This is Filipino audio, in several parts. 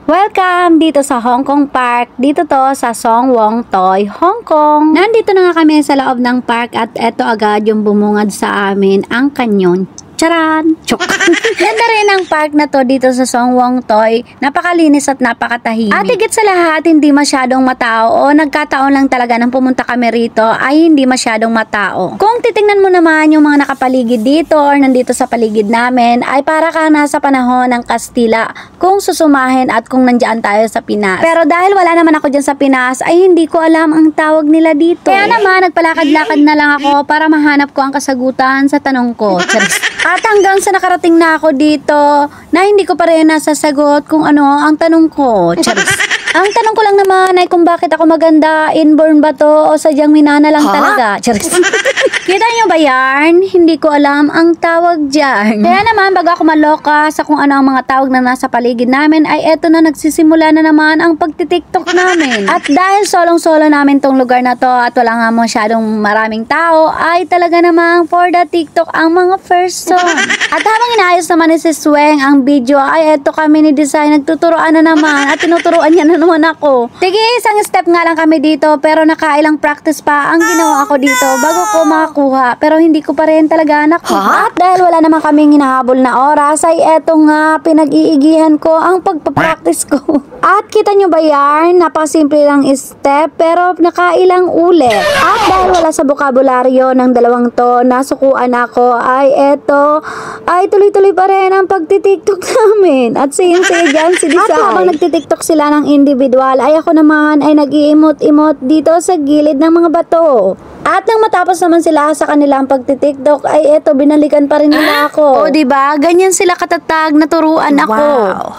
Welcome dito sa Hong Kong Park. Dito to sa Song Wong Toy, Hong Kong. Nandito na nga kami sa loob ng park at eto agad yung bumungad sa amin, ang kanyon. Charan! Chok! Ganda rin ang park na to dito sa Song Wong Toy. Napakalinis at napakatahimik. At higit sa lahat, hindi masyadong matao o nagkataon lang talaga nang pumunta kami rito ay hindi masyadong matao. Kung titingnan mo naman yung mga nakapaligid dito or nandito sa paligid namin ay para ka nasa panahon ng Kastila kung susumahin at kung nandiyan tayo sa Pinas. Pero dahil wala naman ako dyan sa Pinas ay hindi ko alam ang tawag nila dito. Kaya naman nagpalakad-lakad na lang ako para mahanap ko ang kasagutan sa tanong ko. At hanggang sa nakarating na ako dito na hindi ko pa rin nasasagot kung ano ang tanong ko. Charis. Ang tanong ko lang naman ay kung bakit ako maganda, inborn ba to o sadyang minana lang talaga. Charis. Kita nyo ba yarn? Hindi ko alam ang tawag dyan. Kaya naman bago ako maloka sa kung ano ang mga tawag na nasa paligid namin ay eto na nagsisimula na naman ang pagtitiktok namin. At dahil solong-solo namin tong lugar na to at wala nga masyadong maraming tao ay talaga namang for the TikTok ang mga first song. At habang inaayos naman ni Sis Weng ang video ay eto kami ni Design nagtuturoan na naman at tinuturuan niya na naman ako. Sige, isang step nga lang kami dito pero nakailang practice pa ang ginawa ko dito bago ko makakuha pero hindi ko pa rin talaga nakuha. At dahil wala naman kaming hinahabol na oras ay eto nga pinag-iigihan ko ang pagpapractice ko. At kita nyo ba yarn? Napakasimple lang step pero nakailang ulit. At dahil wala sa bokabularyo ng dalawang to nasukuan ako ay eto ay tuloy-tuloy pa rin ang pagtitiktok namin. At since dyan si Design. At habang nagtitiktok sila ng individual ay ako naman ay nag-iimot-imot dito sa gilid ng mga bato. At nang matapos naman sila sa kanilang pagtitiktok ay eto binalikan pa rin nila ako. O diba? Ganyan sila katatag naturuan ako.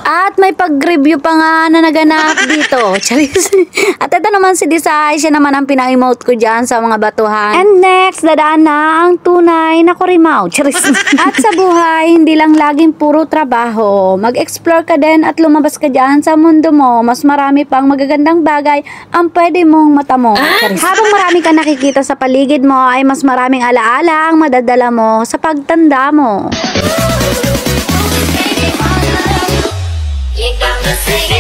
At may pag-review pa nga na naganap dito. Charis. At ito naman si Desai, siya naman ang pina-emote ko dyan sa mga batuhan. And next, dadaan na ang tunay na kurimaw. Charis. At sa buhay, hindi lang laging puro trabaho. Mag-explore ka din at lumabas ka dyan sa mundo mo. Mas marami pang magagandang bagay ang pwede mong matamo. Charis. Habang marami ka nakikita sa paligid mo ay mas maraming alaala ang madadala mo sa pagtanda mo. You got me singing.